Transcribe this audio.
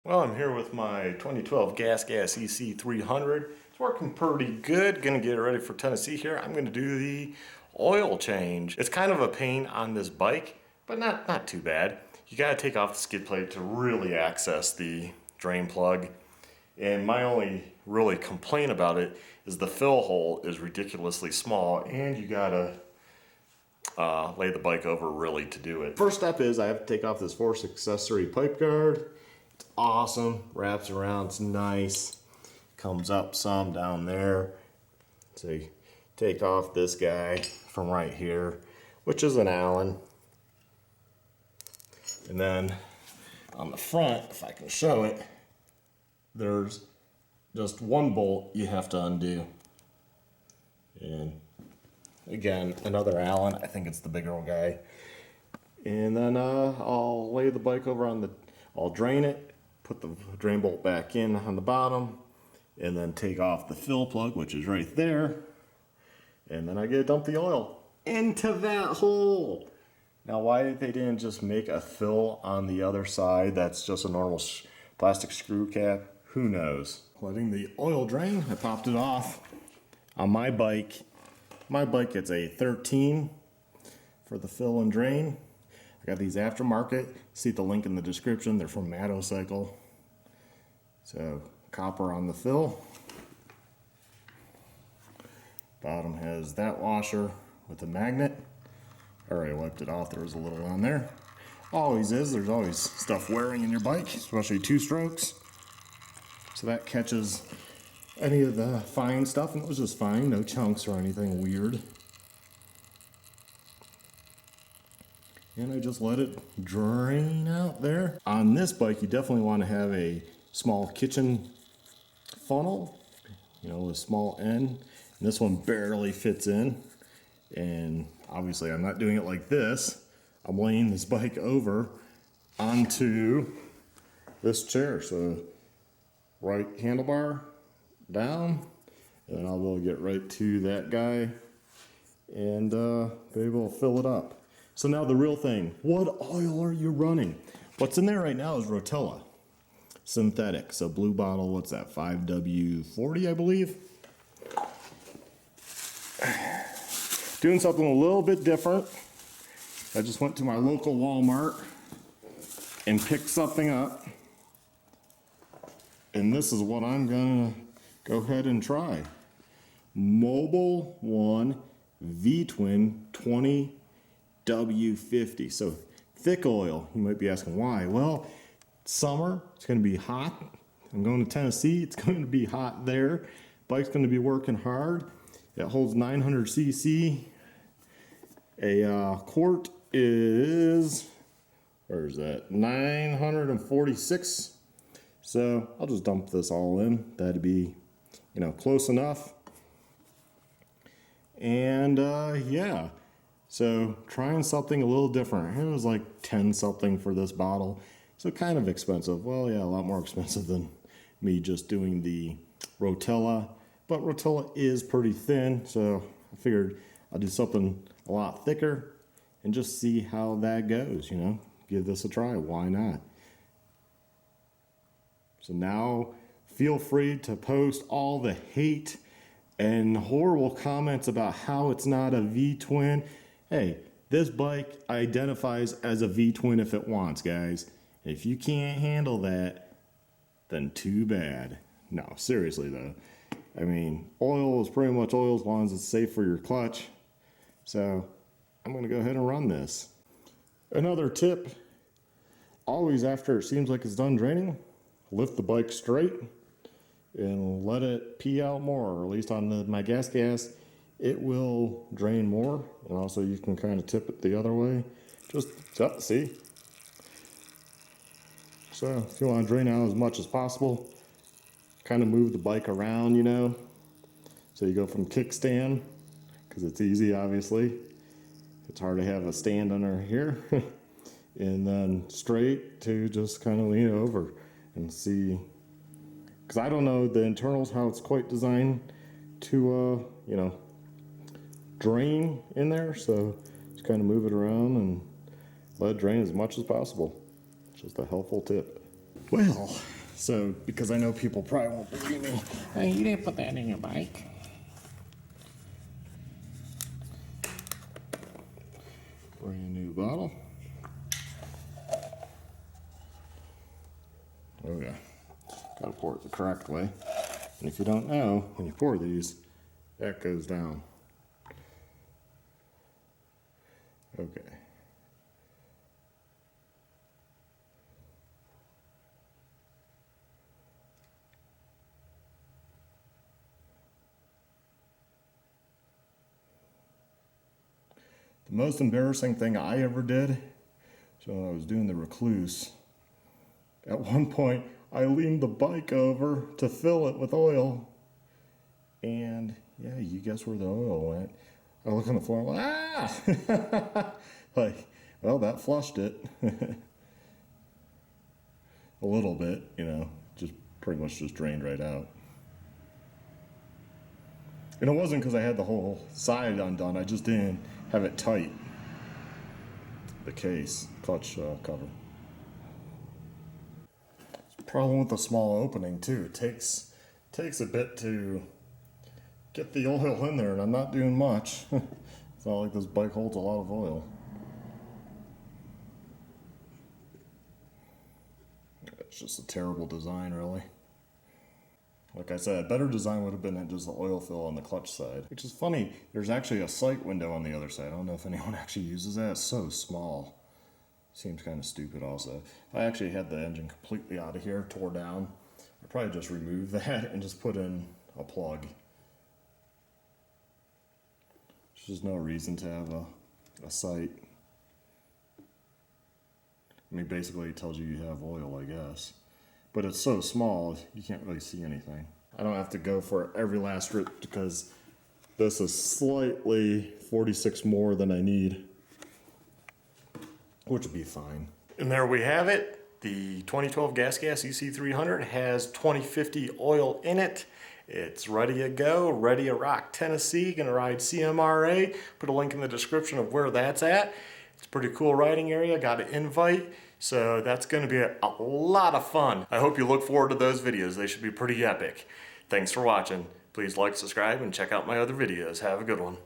Well, I'm here with my 2012 GasGas EC300. It's working pretty good. Gonna get it ready for Tennessee here. I'm gonna do the oil change. It's kind of a pain on this bike, but not too bad. You gotta take off the skid plate to really access the drain plug. And my only really complaint about it is the fill hole is ridiculously small, and you gotta lay the bike over really to do it. First step is I have to take off this force accessory pipe guard. It's awesome, wraps around, it's nice, comes up some down there. So you take off this guy from right here, which is an Allen. And then on the front, if I can show it, there's just one bolt you have to undo. And again, another Allen, I think it's the bigger guy. And then I'll lay the bike over on the, I'll drain it, put the drain bolt back in on the bottom, and then take off the fill plug, which is right there. And then I get to dump the oil into that hole. Now, why they didn't just make a fill on the other side that's just a normal plastic screw cap, who knows. Letting the oil drain, I popped it off. On my bike it's a 13 for the fill and drain. I got these aftermarket. See the link in the description. They're from Motorcycle. So copper on the fill. Bottom has that washer with the magnet. I already wiped it off. There was a little on there. Always is. There's always stuff wearing in your bike, especially two strokes. So that catches any of the fine stuff, and it was just fine. No chunks or anything weird. And I just let it drain out there. On this bike, you definitely want to have a small kitchen funnel, you know, a small end. And this one barely fits in. And obviously I'm not doing it like this. I'm laying this bike over onto this chair. So right handlebar down, and then I'll be able to get right to that guy and be able to fill it up. So now the real thing, what oil are you running? What's in there right now is Rotella, synthetic. So blue bottle, what's that, 5W40, I believe? Doing something a little bit different. I just went to my local Walmart and picked something up. And this is what I'm gonna go ahead and try. Mobil 1 V-Twin 20W50. So thick oil. You might be asking why. Well, summer, it's gonna be hot. I'm going to Tennessee, it's going to be hot there. Bike's gonna be working hard. It holds 900 cc. A quart is, where is that? 946. So I'll just dump this all in. That'd be, you know, close enough. And yeah, so trying something a little different. It was like 10 something for this bottle. So kind of expensive. Well, yeah, a lot more expensive than me just doing the Rotella. But Rotella is pretty thin, so I figured I'll do something a lot thicker and just see how that goes, you know. Give this a try, why not? So now feel free to post all the hate and horrible comments about how it's not a V-twin. Hey, this bike identifies as a V-twin if it wants, guys. If you can't handle that, then too bad. No, seriously though. I mean, oil is pretty much oil as long as it's safe for your clutch. So I'm gonna go ahead and run this. Another tip, always after it seems like it's done draining, lift the bike straight and let it pee out more, or at least on my GasGas, it will drain more. And also you can kind of tip it the other way. Just, see? So if you want to drain out as much as possible, kind of move the bike around, you know. So you go from kickstand, because it's easy, obviously. It's hard to have a stand under here. And then straight to just kind of lean over and see, because I don't know the internals, how it's quite designed to, you know, drain in there. So just kind of move it around and let it drain as much as possible. Just a helpful tip. Well, so because I know people probably won't believe me. Hey, you didn't put that in your bike. Brand new bottle. Oh yeah, gotta pour it the correct way. And if you don't know, when you pour these, that goes down. Okay. The most embarrassing thing I ever did, so when I was doing the recluse, at one point I leaned the bike over to fill it with oil, and yeah, you guess where the oil went. I look on the floor, I'm like, ah! Like, well, that flushed it. A little bit, you know, just pretty much just drained right out. And it wasn't because I had the whole side undone, I just didn't have it tight. The case, clutch cover. Problem with the small opening too. It takes a bit to get the oil in there, and I'm not doing much. It's not like this bike holds a lot of oil. It's just a terrible design, really. Like I said, a better design would have been just the oil fill on the clutch side. Which is funny, there's actually a sight window on the other side. I don't know if anyone actually uses that. It's so small. Seems kind of stupid also. If I actually had the engine completely out of here, tore down, I'd probably just remove that and just put in a plug. There's just no reason to have a sight. I mean, basically it tells you you have oil, I guess. But it's so small, you can't really see anything. I don't have to go for every last strip because this is slightly 46 more than I need, which would be fine. And there we have it. The 2012 GasGas EC300 has 2050 oil in it. It's ready to go, ready to rock Tennessee, gonna ride CMRA. Put a link in the description of where that's at. It's a pretty cool riding area, got an invite. So that's gonna be a lot of fun. I hope you look forward to those videos. They should be pretty epic. Thanks for watching. Please like, subscribe, and check out my other videos. Have a good one.